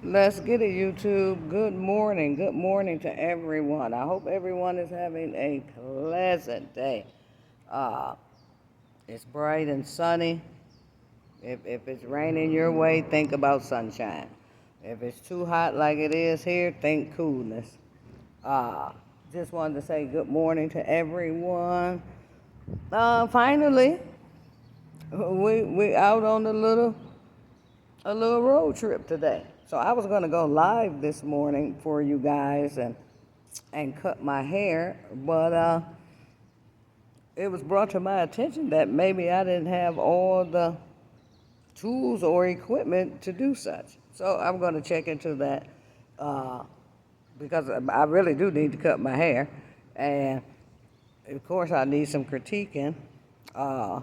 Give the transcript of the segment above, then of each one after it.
Let's get it, YouTube. Good morning. Good morning to everyone. I hope everyone is having a pleasant day. Uh, it's bright and sunny. If it's raining your way, think about sunshine. If it's too hot like it is here, think coolness. Uh, just wanted to say good morning to everyone. Finally, we out on a little road trip today. So I was gonna go live this morning for you guys and cut my hair, but it was brought to my attention that maybe I didn't have all the tools or equipment to do such. So I'm gonna check into that uh, because I really do need to cut my hair, and of course I need some critiquing. Uh,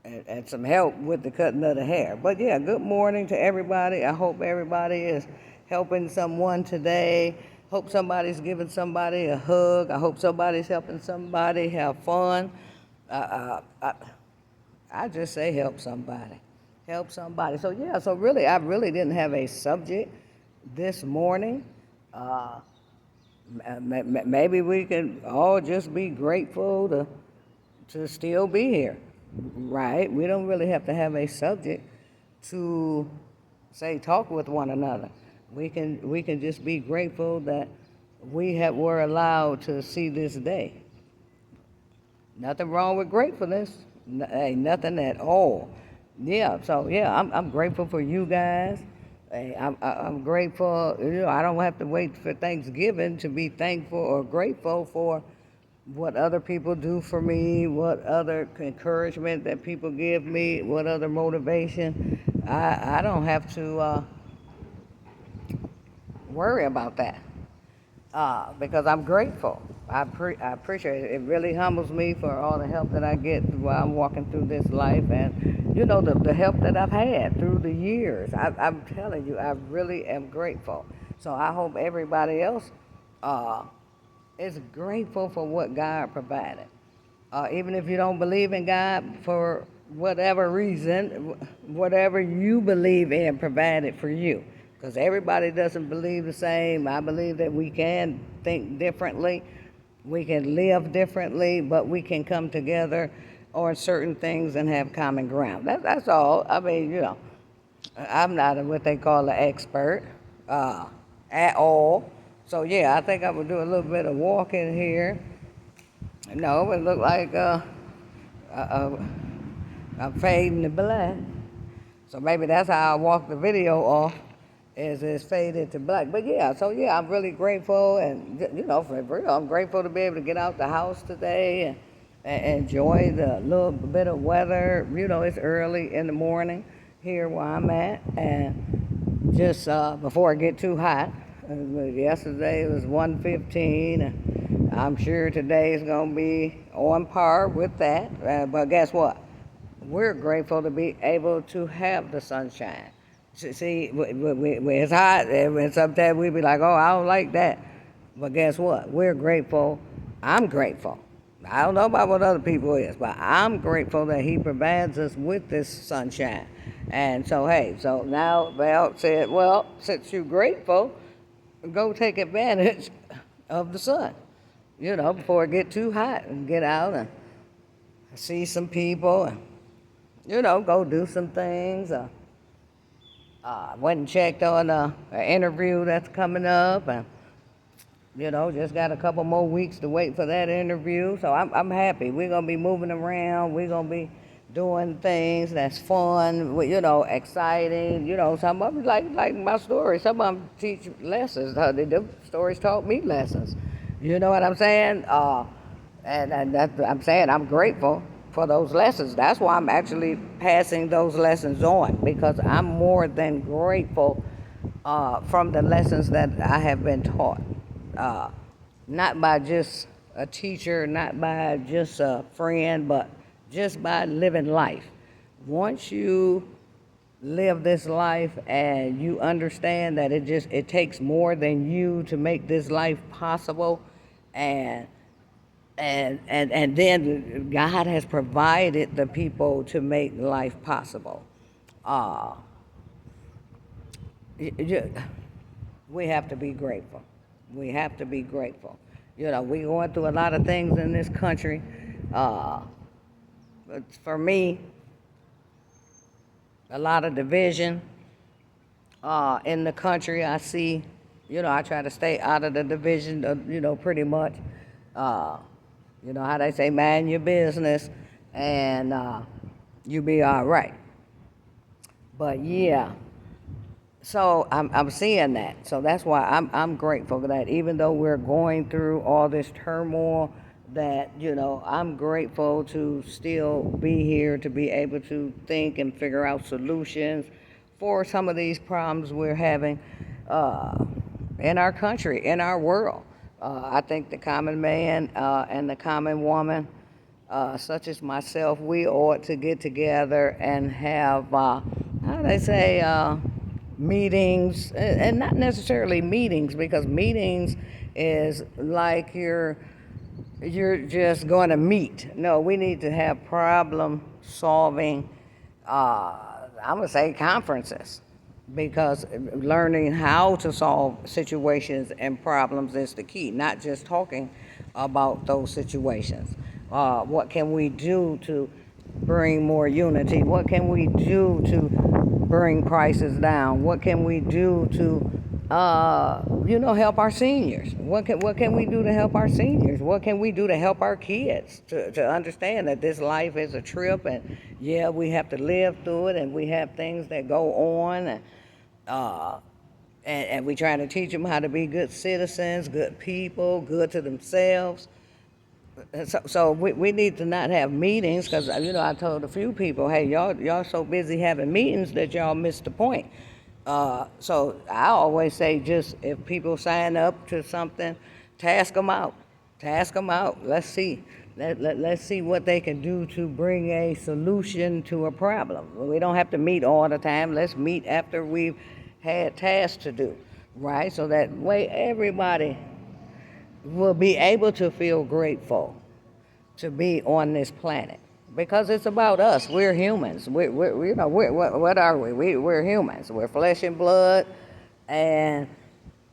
and some help with the cutting of the hair. But yeah, good morning to everybody. I hope everybody is helping someone today. Hope somebody's giving somebody a hug. I hope somebody's helping somebody have fun. Uh, uh, I, I just say help somebody. Help somebody. So yeah, so really, I really didn't have a subject this morning. Uh, Maybe we can all just be grateful to still be here, right? We don't really have to have a subject to say talk with one another. We can just be grateful that were allowed to see this day. Nothing wrong with gratefulness. Ain't nothing at all. Yeah, so yeah, I'm grateful for you guys. Hey, I'm grateful. I don't have to wait for Thanksgiving to be thankful or grateful for what other people do for me, what other encouragement that people give me, what other motivation. I don't have to worry about that because I'm grateful. I appreciate it. It really humbles me for all the help that I get while I'm walking through this life, and the help that I've had through the years. I'm telling you, I really am grateful. So I hope everybody else uh, is grateful for what God provided. Even if you don't believe in God for whatever reason, whatever you believe in provided for you. Because everybody doesn't believe the same. I believe that we can think differently, we can live differently, but we can come together on certain things and have common ground. That's all. I mean, I'm not what they call an expert uh, at all. So yeah, I think I would do a little bit of walking here. No, it looked like uh, I'm fading to black. So maybe that's how I walk the video off, is it's faded to black. But yeah, so yeah, I'm really grateful, and for real, I'm grateful to be able to get out the house today and enjoy the little bit of weather. It's early in the morning here where I'm at, and just before it get too hot. Yesterday it was 115. I'm sure today is going to be on par with that. But guess what? We're grateful to be able to have the sunshine. See, when it's hot, and sometimes we be like, oh, I don't like that. But guess what? We're grateful. I'm grateful. I don't know about what other people is, but I'm grateful that he provides us with this sunshine. And so, hey, so now Val said, well, since you're grateful, go take advantage of the sun, before it get too hot, and get out and see some people and, go do some things. Went and checked on an interview that's coming up, and just got a couple more weeks to wait for that interview. So I'm happy. We're gonna be moving around. We're gonna be doing things that's fun, exciting. Some of them like my story. Some of them teach lessons. The stories taught me lessons. You know what I'm saying? And that's I'm saying I'm grateful for those lessons. That's why I'm actually passing those lessons on, because I'm more than grateful from the lessons that I have been taught. Uh, Not by just a teacher, not by just a friend, but just by living life. Once you live this life and you understand that it takes more than you to make this life possible, and and then God has provided the people to make life possible. Uh, y- y- we have to be grateful. We have to be grateful. We're going through a lot of things in this country. Uh, but for me, a lot of division in the country. I see, I try to stay out of the division, pretty much. Uh, how they say, mind your business, and you be all right. But yeah, so I'm seeing that. So that's why I'm grateful for that. Even though we're going through all this turmoil, that I'm grateful to still be here to be able to think and figure out solutions for some of these problems we're having uh, in our country, in our world. I think the common man and the common woman, such as myself, we ought to get together and have, how do they say, meetings, and not necessarily meetings, because meetings is like you're just going to meet. No, we need to have problem solving, I'm going to say conferences, because learning how to solve situations and problems is the key, not just talking about those situations. What can we do to bring more unity? What can we do to bring prices down? What can we do to, help our seniors? What can we do to help our seniors? What can we do to help our kids to understand that this life is a trip, and yeah, we have to live through it, and we have things that go on, uh, and we try to teach them how to be good citizens, good people, good to themselves. So we need to not have meetings, because I told a few people, hey, y'all so busy having meetings that y'all miss the point. So I always say, just if people sign up to something, task them out, task them out. Let's see. Let's see what they can do to bring a solution to a problem. We don't have to meet all the time. Let's meet after we've had tasks to do, right? So that way everybody will be able to feel grateful to be on this planet, because it's about us. We're humans. What are we? We're humans. We're flesh and blood, and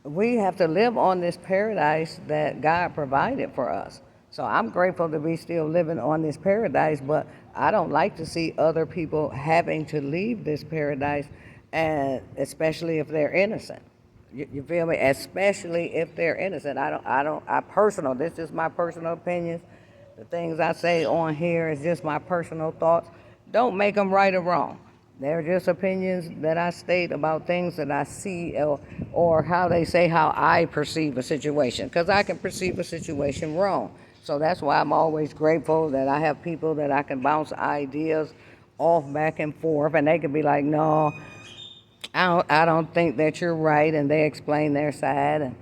we have to live on this paradise that God provided for us. So I'm grateful to be still living on this paradise, but I don't like to see other people having to leave this paradise, and especially if they're innocent. You feel me? Especially if they're innocent. This is my personal opinions. The things I say on here is just my personal thoughts. Don't make them right or wrong. They're just opinions that I state about things that I see, or how they say how I perceive a situation, because I can perceive a situation wrong. So that's why I'm always grateful that I have people that I can bounce ideas off back and forth, and they can be like, no, I don't think that you're right, and they explain their side, and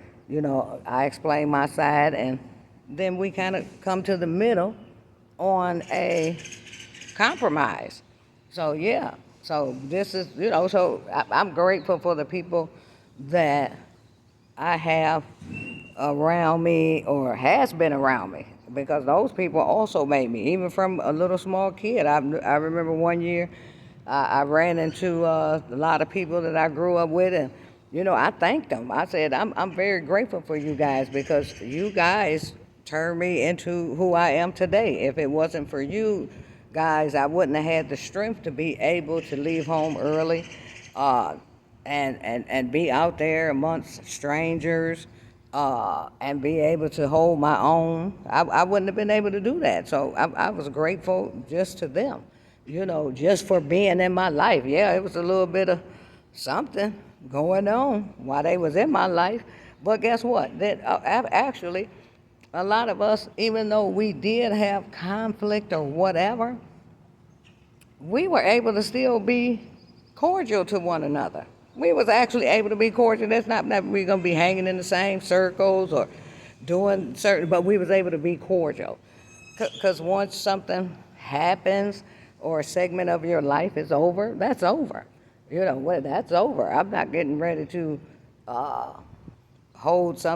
I explain my side, and then we kind of come to the middle on a compromise. So yeah, so this is, so I'm grateful for the people that I have around me, or has been around me, because those people also made me. Even from a little small kid, I remember one year I ran into a lot of people that I grew up with, and I thanked them. I said, I'm very grateful for you guys, because you guys turned me into who I am today. If it wasn't for you guys, I wouldn't have had the strength to be able to leave home early, uh, and be out there amongst strangers, and be able to hold my own. I wouldn't have been able to do that. So I was grateful just to them, just for being in my life. Yeah, it was a little bit of something going on while they was in my life. But guess what? That actually, a lot of us, even though we did have conflict or whatever, we were able to still be cordial to one another. We was actually able to be cordial. That's not that we're gonna be hanging in the same circles or doing certain, but we was able to be cordial. Because once something happens, or a segment of your life is over, that's over. That's over. I'm not getting ready to hold something